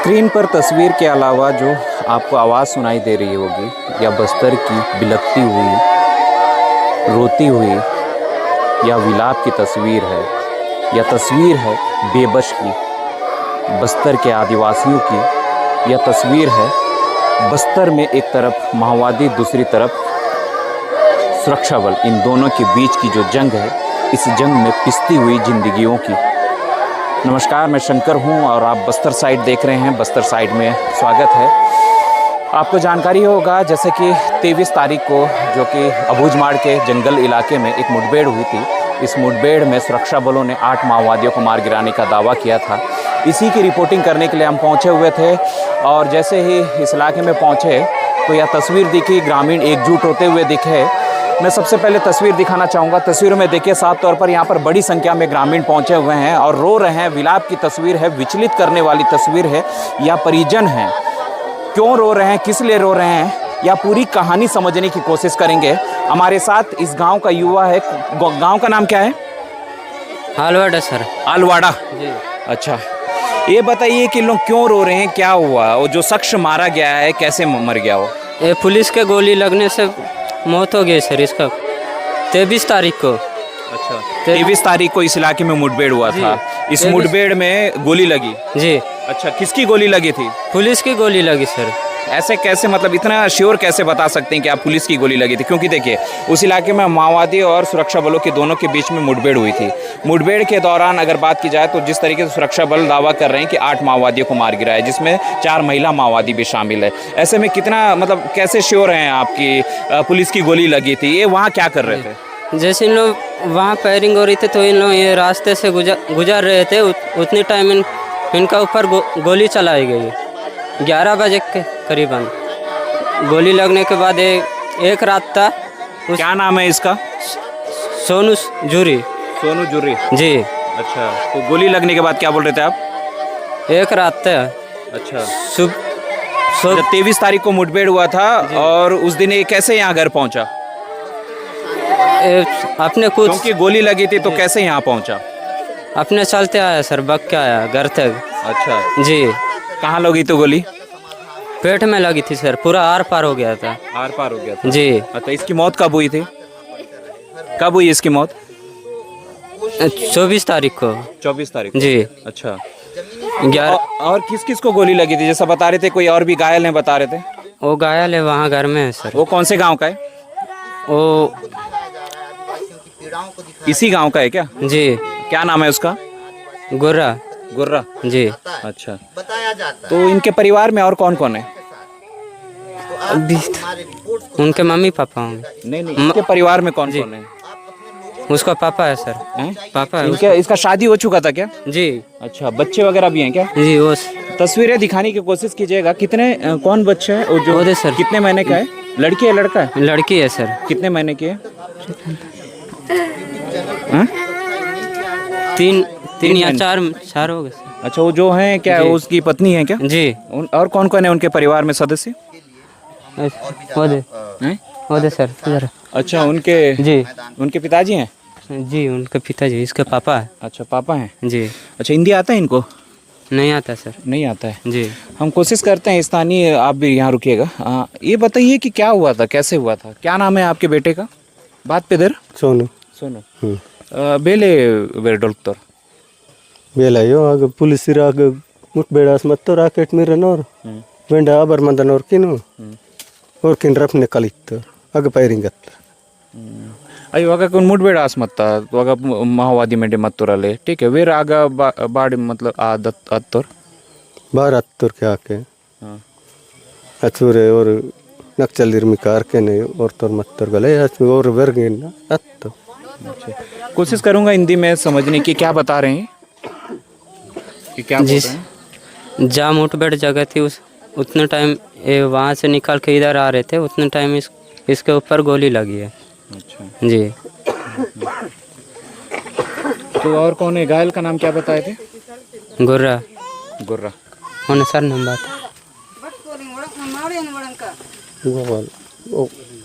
Screen पर तस्वीर के अलावा जो आपको आवाज़ सुनाई दे रही होगी या बस्तर की बिलखती हुई, रोती हुई या विलाप की तस्वीर है या तस्वीर है बेबस की बस्तर के आदिवासियों की, या तस्वीर है बस्तर में एक तरफ माओवादी दूसरी तरफ सुरक्षा बल, इन दोनों के बीच की जो जंग है, इस जंग में पिसती हुई जिंदगियों की। नमस्कार, मैं शंकर हूं और आप बस्तर साइड देख रहे हैं। बस्तर साइड में स्वागत है। आपको जानकारी होगा जैसे कि 23 तारीख को जो कि अबूझमाड़ के जंगल इलाके में एक मुठभेड़ हुई थी। इस मुठभेड़ में सुरक्षा बलों ने 8 माओवादियों को मार गिराने का दावा किया था। इसी की रिपोर्टिंग करने के लिए हम पहुंचे हुए थे और जैसे ही इस इलाके में पहुंचे तो यह तस्वीर दिखी, ग्रामीण एकजुट होते हुए दिखे। मैं सबसे पहले तस्वीर दिखाना चाहूँगा। तस्वीरों में देखिए, साफ तौर पर यहाँ पर बड़ी संख्या में ग्रामीण पहुँचे हुए हैं और रो रहे हैं। विलाप की तस्वीर है, विचलित करने वाली तस्वीर है। या परिजन हैं, क्यों रो रहे हैं, किस लिए रो रहे हैं, या पूरी कहानी समझने की कोशिश करेंगे। हमारे साथ इस गांव का युवा है। गांव का नाम क्या है? आलवाड़ा सर। आलवाड़ा जी। अच्छा, ये बताइए कि लोग क्यों रो रहे हैं, क्या हुआ? वो जो शख्स मारा गया है कैसे मर गया वो? ये पुलिस के गोली लगने से मौत हो गई सर इसका 23 तारीख को। अच्छा, 23 तारीख को इस इलाके में मुठभेड़ हुआ था। इस मुठभेड़ में गोली लगी? जी। अच्छा, किसकी गोली लगी थी? पुलिस की गोली लगी सर। ऐसे कैसे, मतलब इतना श्योर कैसे बता सकते हैं कि आप पुलिस की गोली लगी थी? क्योंकि देखिए, उस इलाके में माओवादी और सुरक्षा बलों के दोनों के बीच में मुठभेड़ हुई थी। मुठभेड़ के दौरान अगर बात की जाए तो जिस तरीके से सुरक्षा बल दावा कर रहे हैं कि 8 माओवादियों को मार गिराया, जिसमें 4 महिला माओवादी भी शामिल है। ऐसे में कितना, मतलब कैसे श्योर हैं आपकी पुलिस की गोली लगी थी? ये वहाँ क्या कर रहे थे? जैसे इन लोग वहाँ फायरिंग हो रही थी तो इन लोग ये रास्ते से गुजर रहे थे। उतने टाइम इनका ऊपर गोली चलाई गई 11 बजे के करीबन। गोली लगने के बाद एक रात था। क्या नाम है इसका? सोनू जूरी। सोनू जूरी जी। अच्छा, तो गोली लगने के बाद क्या बोल रहे थे आप? एक रात था। अच्छा, सुबह 23 तारीख को मुठभेड़ हुआ था और उस दिन ये कैसे यहाँ घर पहुँचा? अपने कुछ, क्योंकि गोली लगी थी तो कैसे यहाँ पहुँचा? अपने चलते आया सर, बग के आया घर तक। अच्छा जी। कहाँ लगी तो गोली? पेट में लगी थी सर, पूरा आर पार हो गया था। आर पार हो गया था जी। अच्छा, इसकी मौत कब हुई थी? कब हुई इसकी मौत? 24 तारीख को। 24 तारीख को। जी। अच्छा, 11। और किस किस को गोली लगी थी? जैसा बता रहे थे कोई और भी घायल है, बता रहे थे। वो घायल है, वहाँ घर में है सर। वो कौन से गांव का है? वो इसी गांव का है क्या? जी। क्या नाम है उसका? गुर्रा। गुर्रा। जी। अच्छा, तो इनके परिवार में और कौन कौन है? अभी उनके मम्मी पापा होंगे। नहीं, इनके परिवार में कौन कौन है? उसका पापा है सर। पापा है इनका। इसका शादी हो चुका था क्या? जी। अच्छा, बच्चे वगैरह भी हैं क्या? जी। वो तस्वीरें दिखाने की कोशिश कीजिएगा। कितने कौन बच्चे हैं? वो जो सर। कितने महीने का है? लड़की है लड़का है? लड़की है सर। कितने महीने की है? 3 या 4 हो गए सर। अच्छा, वो जो है क्या है, उसकी पत्नी है क्या? जी। और कौन कौन है उनके परिवार में सदस्य? वो दे सर इधर। अच्छा, उनके। जी। उनके पिताजी हैं? जी, उनके पिताजी, इसके पापा है। अच्छा, पापा हैं। जी। अच्छा, हिंदी आता है इनको? नहीं आता सर। नहीं आता है। जी। हम कोशिश करते हैं, स्थानीय आप भी यहाँ रुकिएगा। ये बताइए कि क्या हुआ था, कैसे हुआ था? क्या नाम है आपके बेटे का? बात पे देर। सोनू सोनू बेले वेरडोल्तर ಬೇಲಾಯೋ ಆಗ ಪೊಲೀಸರಾಗ ಮುಟ್ಬೇಡ ಮತ್ತು ರಾಕೆಟ್ ಮಿರನೋರು ವೆಂಡ ಆಬರ್ ಮಂದನೋರ್ಕಿನು ಅವ್ರಕಿನ್ ರಫ್ನೆ ಕಲಿತ್ತು ಆಗ ಫೈರಿಂಗ್ ಹತ್ತ ಇವಾಗ ಮುಟ್ಬೇಡ ಆಸ್ಮತ್ತ ಇವಾಗ ಮಾओवादी मेंढे मत्तूरले ठीक है वेर आगा बाड़ मतलब आदत बाहर हत्तोर के आके अचूरे और नक्सल निर्मिकार के नहीं और तोर मत्तोर गले और वर्गिन हत्तो। कोशिश करूंगा हिंदी में समझने की। क्या बता रहे हैं कि क्या बोल रहे हैं? जहाँ मुठभेड़ जगह थी उतने टाइम ये वहाँ से निकल के इधर आ रहे थे, उतने टाइम इसके ऊपर गोली लगी है। अच्छा जी। तो और कौन है? घायल का नाम क्या बताए थे? गुर्रा। गुर्रा। होने सर नाम बात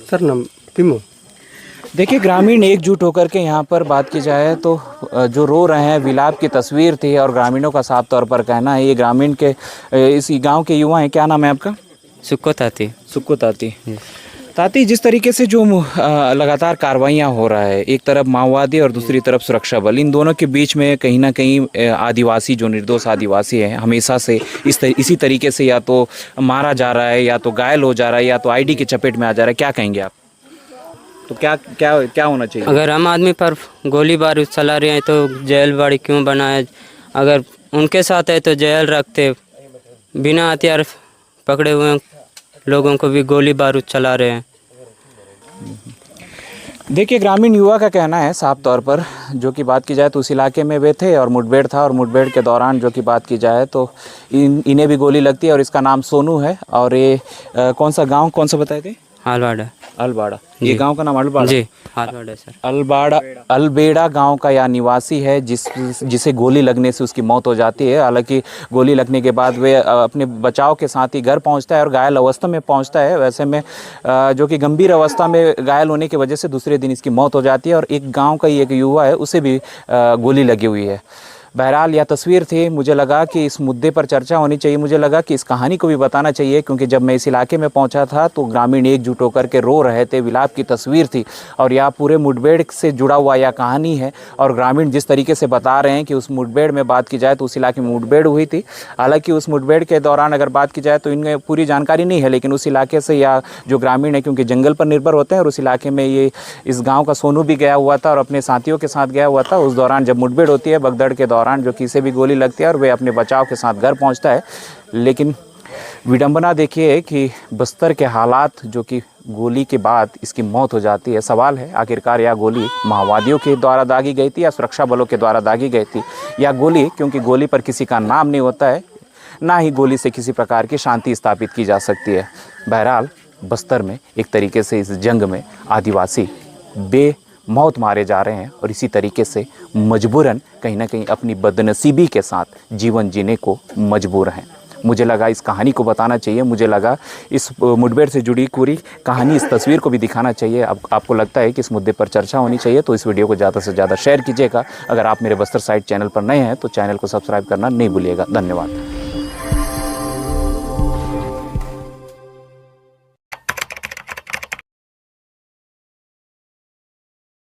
सर नम पिमो। देखिए ग्रामीण एकजुट होकर के यहाँ पर बात की जाए तो जो रो रहे हैं विलाप की तस्वीर थी और ग्रामीणों का साफ तौर पर कहना है, ये ग्रामीण के इस गांव के युवा हैं। क्या नाम है आपका? सुक्को ताती। सुक्को ताती। ताती, जिस तरीके से जो लगातार कार्रवाइयाँ हो रहा है, एक तरफ माओवादी और दूसरी तरफ सुरक्षा बल, इन दोनों के बीच में कहीं ना कहीं आदिवासी जो निर्दोष आदिवासी है हमेशा से इसी तरीके से या तो मारा जा रहा है, या तो घायल हो जा रहा है, या तो आईडी की चपेट में आ जा रहा है। क्या कहेंगे आप? तो क्या क्या क्या होना चाहिए? अगर आम आदमी पर गोली बारूद चला रहे हैं तो जेल बाड़ी क्यों बनाए? अगर उनके साथ है तो जेल रखते। बिना हथियार पकड़े हुए लोगों को भी गोली बारूद चला रहे हैं। देखिए ग्रामीण युवा का कहना है साफ तौर पर, जो कि बात की जाए तो उस इलाके में वे थे और मुठभेड़ था, और मुठभेड़ के दौरान जो कि बात की जाए तो इन्हें भी गोली लगती है। और इसका नाम सोनू है। और ये कौन सा गांव, कौन सा बताए थे? अलबाड़ा। अलबाड़ा, ये गांव का नाम अलबाड़ा? जी अलबाड़ा सर। अलबाड़ा, अलबेड़ा गांव का यह निवासी है जिसे गोली लगने से उसकी मौत हो जाती है। हालांकि गोली लगने के बाद वे अपने बचाव के साथ ही घर पहुंचता है और घायल अवस्था में पहुंचता है। वैसे में जो कि गंभीर अवस्था में घायल होने की वजह से दूसरे दिन इसकी मौत हो जाती है। और एक गाँव का ही एक युवा है, उसे भी गोली लगी हुई है। बहरहाल यह तस्वीर थी। मुझे लगा कि इस मुद्दे पर चर्चा होनी चाहिए, मुझे लगा कि इस कहानी को भी बताना चाहिए, क्योंकि जब मैं इस इलाके में पहुंचा था तो ग्रामीण एकजुट होकर के रो रहे थे, विलाप की तस्वीर थी। और यह पूरे मुठभेड़ से जुड़ा हुआ यह कहानी है। और ग्रामीण जिस तरीके से बता रहे हैं कि उस मुठभेड़ में बात की जाए तो उस इलाके में मुठभेड़ हुई थी। हालांकि उस मुठभेड़ के दौरान अगर बात की जाए तो इनमें पूरी जानकारी नहीं है, लेकिन उस इलाके से या जो ग्रामीण है, क्योंकि जंगल पर निर्भर होते हैं, और उस इलाके में ये इस गाँव का सोनू भी गया हुआ था और अपने साथियों के साथ गया हुआ था। उस दौरान जब मुठभेड़ होती है भगदड़ के दौरान, जो कि इसे भी गोली लगती है और वे अपने बचाव के साथ घर पहुंचता है। लेकिन विडंबना देखिए कि बस्तर के हालात, जो कि गोली के बाद इसकी मौत हो जाती है। सवाल है आखिरकार यह गोली माओवादियों के द्वारा दागी गई थी या सुरक्षा बलों के द्वारा दागी गई थी? या गोली, क्योंकि गोली पर किसी का नाम नहीं होता है, ना ही गोली से किसी प्रकार की शांति स्थापित की जा सकती है। बहरहाल बस्तर में एक तरीके से इस जंग में आदिवासी मौत मारे जा रहे हैं और इसी तरीके से मजबूरन कहीं ना कहीं अपनी बदनसीबी के साथ जीवन जीने को मजबूर हैं। मुझे लगा इस कहानी को बताना चाहिए, मुझे लगा इस मुठभेड़ से जुड़ी पूरी कहानी, इस तस्वीर को भी दिखाना चाहिए। अब आपको लगता है कि इस मुद्दे पर चर्चा होनी चाहिए तो इस वीडियो को ज़्यादा से ज़्यादा शेयर कीजिएगा। अगर आप मेरे बस्तर साइड चैनल पर नए हैं तो चैनल को सब्सक्राइब करना नहीं भूलिएगा। धन्यवाद।